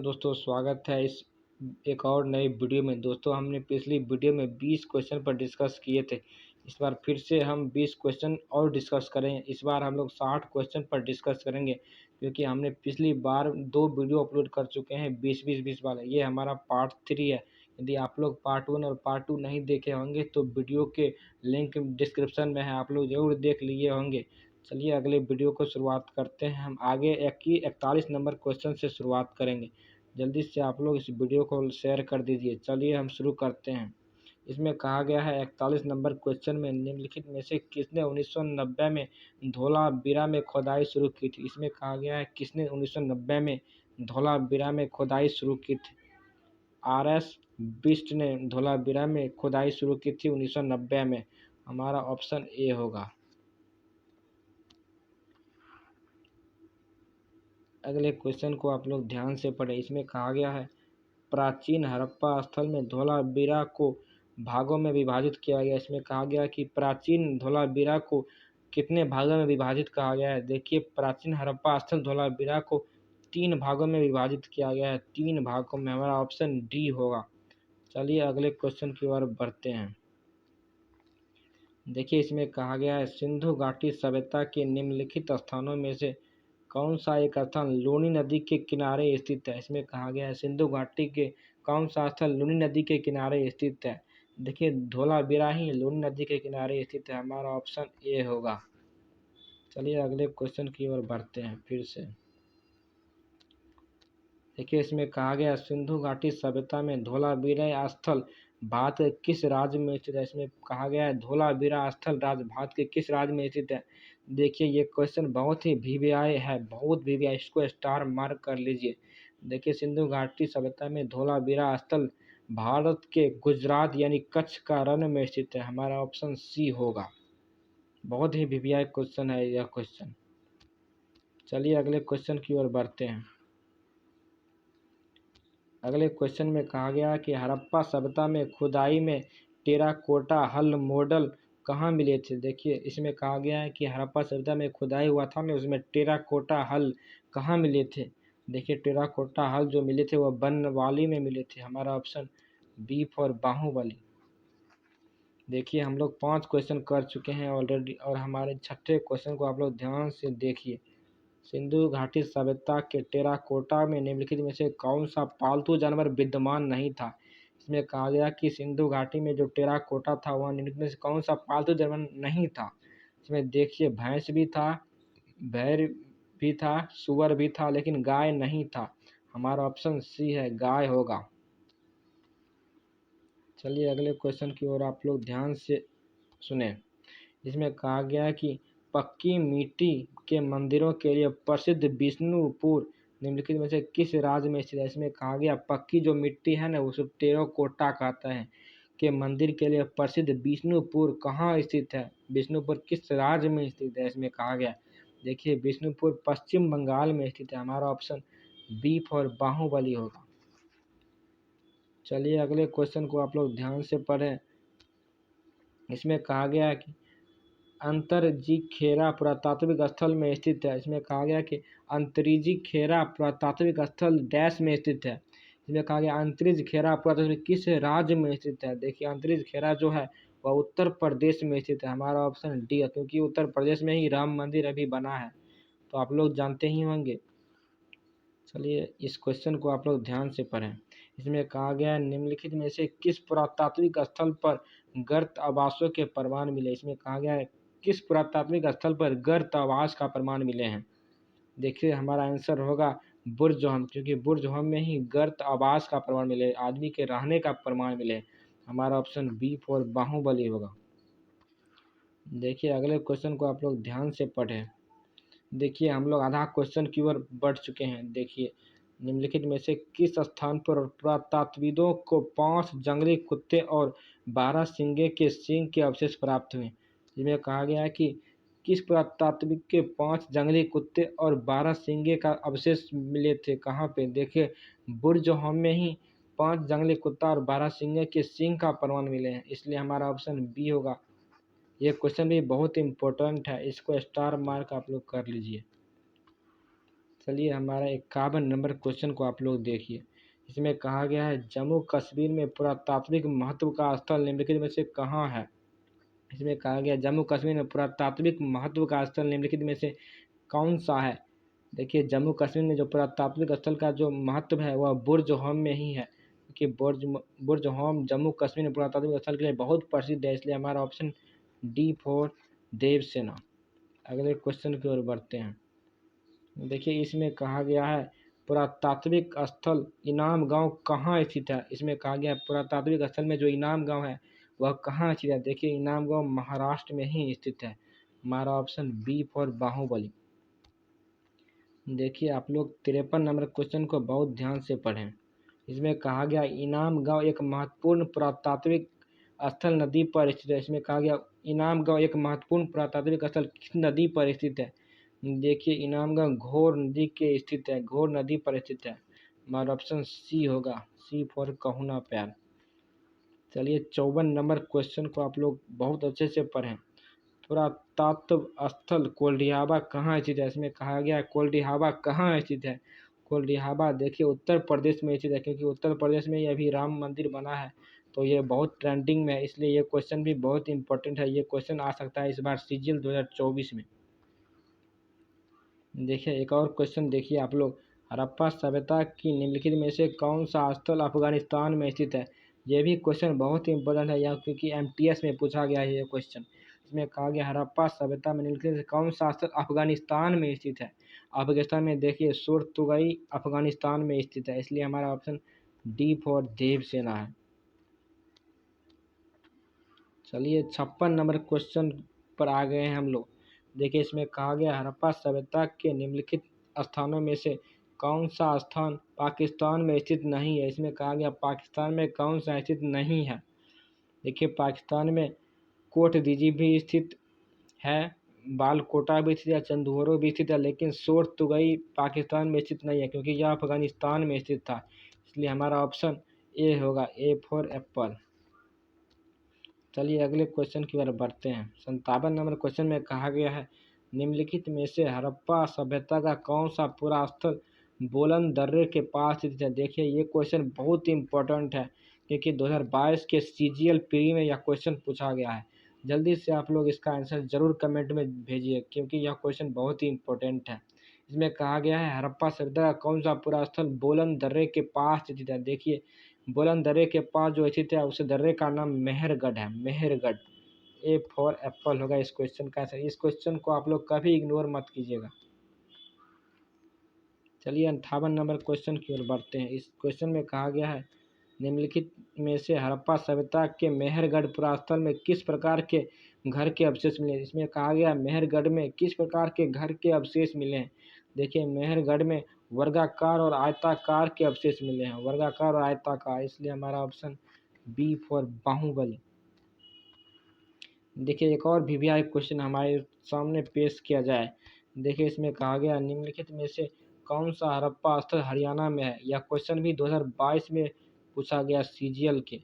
दोस्तों स्वागत है इस एक और नई वीडियो में। दोस्तों हमने पिछली वीडियो में 20 क्वेश्चन पर डिस्कस किए थे। इस बार फिर से हम 20 क्वेश्चन और डिस्कस करें। इस बार हम लोग 60 क्वेश्चन पर डिस्कस करेंगे, क्योंकि हमने पिछली बार 2 वीडियो अपलोड कर चुके हैं 20-20-20 वाला। ये हमारा पार्ट 3 है। यदि आप लोग पार्ट 1 और पार्ट 2 नहीं देखे होंगे तो वीडियो के लिंक डिस्क्रिप्शन में है, आप लोग ज़रूर देख लिए होंगे। चलिए अगले वीडियो को शुरुआत करते हैं। हम आगे 41 नंबर क्वेश्चन से शुरुआत करेंगे। जल्दी से आप लोग इस वीडियो को शेयर कर दीजिए। चलिए हम शुरू करते हैं। इसमें कहा गया है 41 नंबर क्वेश्चन में निम्नलिखित में से किसने 1990 में धौलावीरा में खोदाई शुरू की थी। इसमें कहा गया है किसने 1990 में धौलावीरा में खोदाई शुरू की थी। RS बिष्ट ने धौलावीरा में खोदाई शुरू की थी 1990 में। हमारा ऑप्शन ए होगा। अगले क्वेश्चन को आप लोग ध्यान से पढ़ें। इसमें कहा गया है प्राचीन हड़प्पा स्थल में धौलावीरा को भागों में विभाजित किया गया। इसमें कहा गया कि प्राचीन धौलावीरा को कितने भागों में विभाजित कहा गया है। देखिए प्राचीन हड़प्पा स्थल धौलावीरा को 3 भागों में विभाजित किया गया है। 3 भागों में हमारा ऑप्शन डी होगा। चलिए अगले क्वेश्चन की ओर बढ़ते हैं। देखिए इसमें कहा गया है सिंधु घाटी सभ्यता के निम्नलिखित स्थानों में से कौन सा एक स्थान लूनी नदी के किनारे स्थित है। इसमें कहा गया है सिंधु घाटी के कौन सा स्थल लूनी नदी के किनारे स्थित है। देखिए धौलावीरा ही लूनी नदी के किनारे स्थित है। हमारा ऑप्शन ए होगा। चलिए अगले क्वेश्चन की ओर बढ़ते हैं फिर से। देखिए इसमें कहा गया सिंधु घाटी सभ्यता में धौलावीरा स्थल भारत के किस राज्य में स्थित है। इसमें कहा गया है धौलावीरा स्थल भारत के किस राज्य में स्थित है। देखिए ये क्वेश्चन बहुत ही वीवीआई है, बहुत वीवीआई, इसको स्टार मार्क कर लीजिए। देखिए सिंधु घाटी सभ्यता में धौलावीरा स्थल भारत के गुजरात यानी कच्छ का रण में स्थित है। हमारा ऑप्शन सी होगा। बहुत ही वीवीआई क्वेश्चन है यह क्वेश्चन। चलिए अगले क्वेश्चन की ओर बढ़ते हैं। अगले क्वेश्चन में कहा गया कि हड़प्पा सभ्यता में खुदाई में टेराकोटा हल मॉडल कहाँ मिले थे। देखिए इसमें कहा गया है कि हड़प्पा सभ्यता में खुदाई हुआ था ना, उसमें टेराकोटा हल कहाँ मिले थे। देखिए टेराकोटा हल जो मिले थे वह बनवाली में मिले थे। हमारा ऑप्शन बी फॉर बाहुबली। देखिए हम लोग 5 क्वेश्चन कर चुके हैं ऑलरेडी, और हमारे 6ठे क्वेश्चन को आप लोग ध्यान से देखिए। सिंधु घाटी सभ्यता के टेराकोटा में निम्नलिखित में से कौन सा पालतू जानवर विद्यमान नहीं था। इसमें कहा गया कि सिंधु घाटी में जो टेराकोटा था वह निम्नलिखित में से कौन सा पालतू जानवर नहीं था। इसमें देखिए भैंस भी था, बैल भी था, सुअर भी था, लेकिन गाय नहीं था। हमारा ऑप्शन सी है, गाय होगा। चलिए अगले क्वेश्चन की ओर आप लोग ध्यान से सुने। इसमें कहा गया है कि पक्की मिट्टी के मंदिरों के लिए प्रसिद्ध विष्णुपुर निम्नलिखित में से किस राज्य में स्थित है। इसमें कहा गया पक्की जो मिट्टी है ना उसे टेराकोटा कहता है, के मंदिर के लिए प्रसिद्ध विष्णुपुर कहाँ स्थित है। विष्णुपुर किस राज्य में स्थित है इसमें कहा गया। देखिए विष्णुपुर पश्चिम बंगाल में स्थित है। हमारा ऑप्शन बी फॉर बाहुबली होगा। चलिए अगले क्वेश्चन को आप लोग ध्यान से पढ़ें। इसमें कहा गया है कि अंतरजी खेरा पुरातात्विक स्थल में स्थित है। इसमें कहा गया कि अंतरिजी खेरा पुरातात्विक स्थल डैश में स्थित है। इसमें कहा गया अंतरिज खेरा पुरातात्विक किस राज्य में स्थित है। देखिए अंतरिज खेरा जो है वह उत्तर प्रदेश में स्थित है। हमारा ऑप्शन डी है, क्योंकि उत्तर प्रदेश में ही राम मंदिर अभी बना है, तो आप लोग जानते ही होंगे। चलिए इस क्वेश्चन को आप लोग ध्यान से पढ़ें। इसमें कहा गया है निम्नलिखित में से किस पुरातात्विक स्थल पर गर्त आवासों के प्रमाण मिले। इसमें कहा गया है किस पुरातात्विक स्थल पर गर्त आवास का प्रमाण मिले हैं। देखिए हमारा आंसर होगा बुर्ज-जोहम, क्योंकि बुर्ज-जोहम में ही गर्त आवास का प्रमाण मिले, आदमी के रहने का प्रमाण मिले। हमारा ऑप्शन बी फॉर बाहुबली होगा। देखिए अगले क्वेश्चन को आप लोग ध्यान से पढ़ें। देखिए हम लोग आधा क्वेश्चन की ओर बढ़ चुके हैं। देखिए निम्नलिखित में से किस स्थान पर पुरातात्विदों को 5 जंगली कुत्ते और 12 सिंगे के सींग के अवशेष प्राप्त हुए। जिसमें कहा गया है कि किस पुरातात्विक के 5 जंगली कुत्ते और 12 सिंगे का अवशेष मिले थे, कहाँ पे। देखिए बुर्ज-जोहम में ही 5 जंगली कुत्ता और 12 सिंगे के सींग का प्रमाण मिले हैं, इसलिए हमारा ऑप्शन बी होगा। ये क्वेश्चन भी बहुत इम्पोर्टेंट है, इसको स्टार मार्क आप लोग कर लीजिए। चलिए हमारा 51 नंबर क्वेश्चन को आप लोग देखिए। इसमें कहा गया है जम्मू कश्मीर में पुरातात्विक महत्व का स्थल निम्नलिखित में से कहाँ है। इसमें कहा गया जम्मू कश्मीर में पुरातात्विक महत्व का स्थल निम्नलिखित में से कौन सा है। देखिए जम्मू कश्मीर में जो पुरातात्विक स्थल का जो महत्व है वह बुर्ज होम में ही है, क्योंकि बुर्ज होम जम्मू कश्मीर में पुरातात्विक स्थल के लिए बहुत प्रसिद्ध है, इसलिए हमारा ऑप्शन डी फॉर देवसेना। अगले क्वेश्चन की ओर बढ़ते हैं। देखिए इसमें कहा गया है पुरातात्विक स्थल इनाम गांव कहाँ स्थित है। इसमें कहा गया है पुरातात्विक स्थल में जो इनाम गांव है वह कहाँ स्थित है। देखिए इनाम गांव महाराष्ट्र में ही स्थित है। हमारा ऑप्शन बी फॉर बाहुबली। देखिए आप लोग 53 नंबर क्वेश्चन को बहुत ध्यान से पढ़ें। इसमें कहा गया इनाम गांव एक महत्वपूर्ण पुरातात्विक स्थल नदी पर स्थित है। इसमें कहा गया इनाम गांव एक महत्वपूर्ण पुरातात्विक स्थल किस नदी पर स्थित है। देखिए इनाम गांव घोर नदी के स्थित है, घोर नदी पर स्थित है। हमारा ऑप्शन सी होगा, सी फॉर कहुना प्यार। चलिए 54 नंबर क्वेश्चन को आप लोग बहुत अच्छे से पढ़ें। पुरातत्व स्थल कोल्डिहाबा कहाँ स्थित है। इसमें कहा गया कोल्डिहाबा कहाँ स्थित है। कोल्डिहाबा देखिए उत्तर प्रदेश में स्थित है, क्योंकि उत्तर प्रदेश में ही अभी राम मंदिर बना है, तो ये बहुत ट्रेंडिंग में है, इसलिए ये क्वेश्चन भी बहुत इंपॉर्टेंट है। ये क्वेश्चन आ सकता है इस बार सीजीएल 2024 में। देखिए एक और क्वेश्चन देखिए आप लोग, हड़प्पा सभ्यता की निम्नलिखित में से कौन सा स्थल अफगानिस्तान में स्थित है। ये भी क्वेश्चन बहुत ही इंपॉर्टेंट है, या क्योंकि एमटीएस में पूछा गया है ये क्वेश्चन। इसमें कहा गया हड़प्पा सभ्यता में निम्नलिखित में से कौन सा स्थल अफगानिस्तान में स्थित है। अफगानिस्तान में देखिए सुरतुगई अफगानिस्तान में स्थित है, इसलिए हमारा ऑप्शन डी फॉर देवसेना है। चलिए 56 नंबर क्वेश्चन पर आ गए हैं हम लोग। देखिए इसमें कहा गया हड़प्पा सभ्यता के निम्नलिखित स्थानों में से कौन सा स्थान पाकिस्तान में स्थित नहीं है। इसमें कहा गया पाकिस्तान में कौन सा स्थित नहीं है। देखिए पाकिस्तान में कोटदीजी भी स्थित है, बालकोटा भी स्थित है, चंदोरो भी स्थित है, लेकिन सोरतुगई पाकिस्तान में स्थित नहीं है, क्योंकि यह अफगानिस्तान में स्थित था। इसलिए हमारा ऑप्शन ए होगा, ए फॉर एप्पल। चलिए अगले क्वेश्चन की ओर बढ़ते हैं। 57 नंबर क्वेश्चन में कहा गया है निम्नलिखित में से हड़प्पा सभ्यता का कौन सा पूरा स्थल बोलन दर्रे के पास स्थित है। देखिए ये क्वेश्चन बहुत ही इंपॉर्टेंट है, क्योंकि 2022 के सीजीएल प्री में यह क्वेश्चन पूछा गया है। जल्दी से आप लोग इसका आंसर जरूर कमेंट में भेजिए, क्योंकि यह क्वेश्चन बहुत ही इंपॉर्टेंट है। इसमें कहा गया है हड़प्पा सभ्यता का कौन सा पूरा स्थल बोलन दर्रे के पास स्थित है। देखिए बोलन दर्रे के पास जो स्थित है उस दर्रे का नाम मेहरगढ़ है, मेहरगढ़। ए फॉर एप्पल होगा इस क्वेश्चन का आंसर। इस क्वेश्चन को आप लोग कभी इग्नोर मत कीजिएगा। चलिए 58 नंबर क्वेश्चन की ओर बढ़ते हैं। इस क्वेश्चन में कहा गया है निम्नलिखित में से हड़प्पा सभ्यता के मेहरगढ़ पुरास्थल में किस प्रकार के घर के अवशेष मिले। इसमें कहा गया मेहरगढ़ में किस प्रकार के घर के अवशेष मिले हैं। देखिए मेहरगढ़ में वर्गाकार और आयताकार के अवशेष मिले हैं, वर्गाकार और आयताकार, इसलिए हमारा ऑप्शन बी फॉर बाहुबली। देखिए एक और वीवीआई क्वेश्चन हमारे सामने पेश किया जाए। देखिए इसमें कहा गया निम्नलिखित में से कौन सा हड़प्पा स्थल हरियाणा में है। यह क्वेश्चन भी 2022 में पूछा गया सीजीएल के,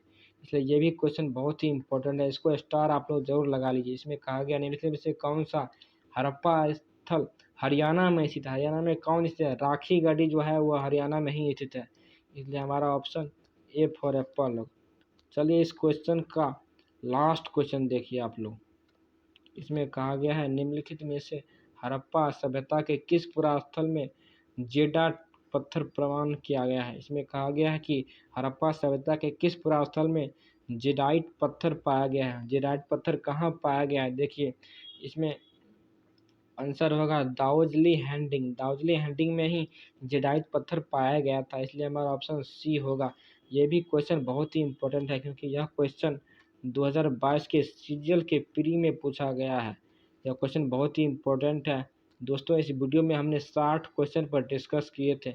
इसलिए ये भी क्वेश्चन बहुत ही इंपॉर्टेंट है। इसको स्टार आप लोग जरूर लगा लीजिए। इसमें कहा गया निम्नलिखित में से कौन सा हड़प्पा स्थल हरियाणा में स्थित है। हरियाणा में कौन स्थित है। राखी गढ़ी जो है वह हरियाणा में ही स्थित है, इसलिए हमारा ऑप्शन ए फॉर एप्पल। चलिए इस क्वेश्चन का लास्ट क्वेश्चन देखिए आप लोग। इसमें कहा गया है निम्नलिखित में से हड़प्पा सभ्यता के किस पुरास्थल में जेडाइट पत्थर प्रमाण किया गया है। इसमें कहा गया है कि हड़प्पा सभ्यता के किस पुरास्थल में जेडाइट पत्थर पाया गया है। जेडाइट पत्थर कहाँ पाया गया है। देखिए इसमें आंसर होगा दाउजली हैंडिंग, दाउजली हैंडिंग में ही जेडाइट पत्थर पाया गया था, इसलिए हमारा ऑप्शन सी होगा। ये भी क्वेश्चन बहुत ही इंपॉर्टेंट है, क्योंकि यह क्वेश्चन 2022 के सीजीएल के प्री में पूछा गया है। यह क्वेश्चन बहुत ही इंपॉर्टेंट है। दोस्तों इस वीडियो में हमने 60 क्वेश्चन पर डिस्कस किए थे।